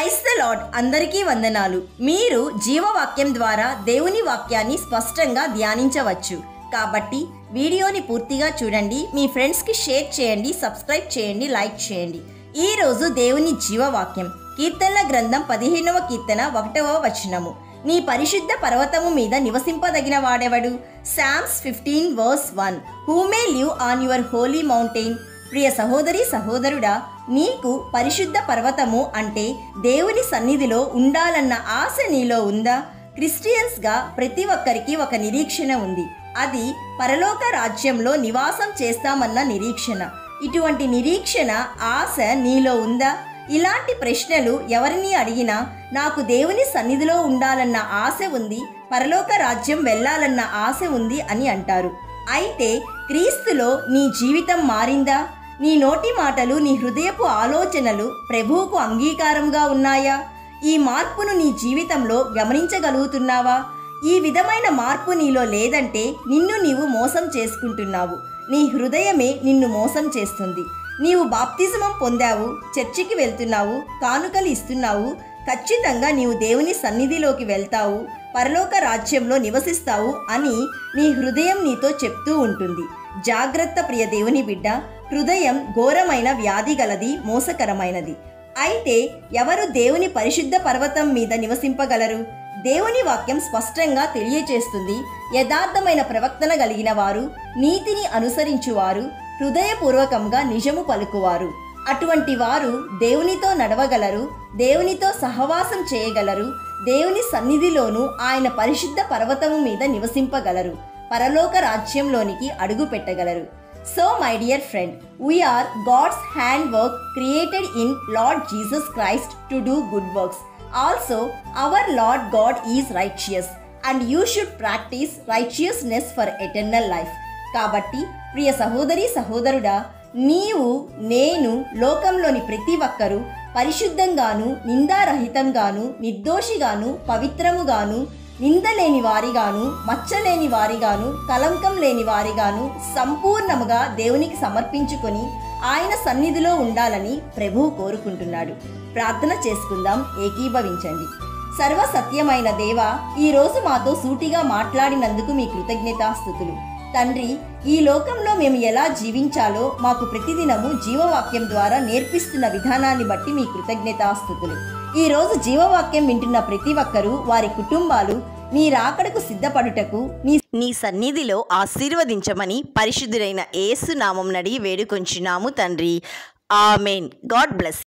Praise the lord. అందరికీ వందనాలు. మీరు జీవవాక్యం ద్వారా దేవుని వాక్యాన్ని స్పష్టంగా ధ్యానించవచ్చు. కాబట్టి వీడియోని పూర్తిగా చూడండి, మీ ఫ్రెండ్స్కి షేర్ చేయండి, సబ్స్క్రైబ్ చేయండి, లైక్ చేయండి. ఈరోజు దేవుని జీవవాక్యం కీర్తనల గ్రంథం 15వ కీర్తన 1వ వచనము. నీ పరిశుద్ధ పర్వతము మీద నివసింపదగిన వాడెవడు? Psalms 15:1. Who may live on your holy mountain? ప్రియ సహోదరి సహోదరుడా, నీకు పరిశుద్ధ పర్వతము అంటే దేవుని సన్నిధిలో ఉండాలన్న ఆశ నీలో ఉందా? క్రిస్టియన్స్గా ప్రతి ఒక్కరికి ఒక నిరీక్షణ ఉంది. అది పరలోక రాజ్యంలో నివాసం చేస్తామన్న నిరీక్షణ. ఇటువంటి నిరీక్షణ, ఆశ నీలో ఉందా? ఇలాంటి ప్రశ్నలు ఎవరిని అడిగినా నాకు దేవుని సన్నిధిలో ఉండాలన్న ఆశ ఉంది, పరలోక రాజ్యం వెళ్ళాలన్న ఆశ ఉంది అని అంటారు. అయితే క్రీస్తులో నీ జీవితం మారిందా? నీ నోటి మాటలు, నీ హృదయపు ఆలోచనలు ప్రభువుకు అంగీకారంగా ఉన్నాయా? ఈ మార్పును నీ జీవితంలో గమనించగలుగుతున్నావా? ఈ విధమైన మార్పు నీలో లేదంటే నిన్ను నీవు మోసం చేసుకుంటున్నావు. నీ హృదయమే నిన్ను మోసం చేస్తుంది. నీవు బాప్తిజమం పొందావు, చర్చికి వెళ్తున్నావు, కానుకలు ఇస్తున్నావు, ఖచ్చితంగా నీవు దేవుని సన్నిధిలోకి వెళ్తావు, పరలోక రాజ్యంలో నివసిస్తావు అని నీ హృదయం నీతో చెప్తూ ఉంటుంది. జాగ్రత్త ప్రియ దేవుని బిడ్డ, హృదయం ఘోరమైన వ్యాధి గలది, మోసకరమైనది. అయితే ఎవరు దేవుని పరిశుద్ధ పర్వతం మీద నివసింపగలరు? దేవుని వాక్యం స్పష్టంగా తెలియచేస్తుంది. యథార్థమైన ప్రవక్తన కలిగిన వారు, నీతిని అనుసరించువారు, హృదయపూర్వకంగా నిజము పలుకువారు. అటువంటి వారు దేవునితో నడవగలరు, దేవునితో సహవాసం చేయగలరు, దేవుని సన్నిధిలోనూ ఆయన పరిశుద్ధ పర్వతము మీద నివసింపగలరు, పరలోక రాజ్యంలోనికి అడుగు పెట్టగలరు. So my dear friend, we are God's handwork created in Lord Jesus Christ to do good works. Also, our Lord God is righteous and you should practice righteousness for eternal life. కాబట్టి ప్రియ సహోదరి సహోదరుడా, నీవు, నేను, లోకంలోని ప్రతి ఒక్కరూ పరిశుద్ధంగాను, నిందారహితంగాను, నిర్దోషిగాను, పవిత్రముగాను, నిందలేని వారిగాను, మచ్చలేని వారిగాను, కలంకం లేని వారిగాను సంపూర్ణముగా దేవునికి సమర్పించుకొని ఆయన సన్నిధిలో ఉండాలని ప్రభువు కోరుకుంటున్నాడు. ప్రార్థన చేసుకుందాం, ఏకీభవించండి. సర్వసత్యమైన దేవ, ఈరోజు మాతో సూటిగా మాట్లాడినందుకు మీ కృతజ్ఞతాస్తుతులు. తండ్రి, ఈ లోకంలో మేము ఎలా జీవించాలో మాకు ప్రతిదినము జీవవాక్యం ద్వారా నేర్పిస్తున్న విధానాన్ని బట్టి మీ కృతజ్ఞతాస్తుతులు. ఈరోజు జీవవాక్యం వింటున్న ప్రతి ఒక్కరూ, వారి కుటుంబాలు నీ రాకడకు సిద్ధపడుటకు నీ సన్నిధిలో ఆశీర్వదించమని పరిశుద్ధుడైన యేసు నామమున అడిగి వేడుకొంచున్నాము తండ్రి. ఆమెన్. God bless.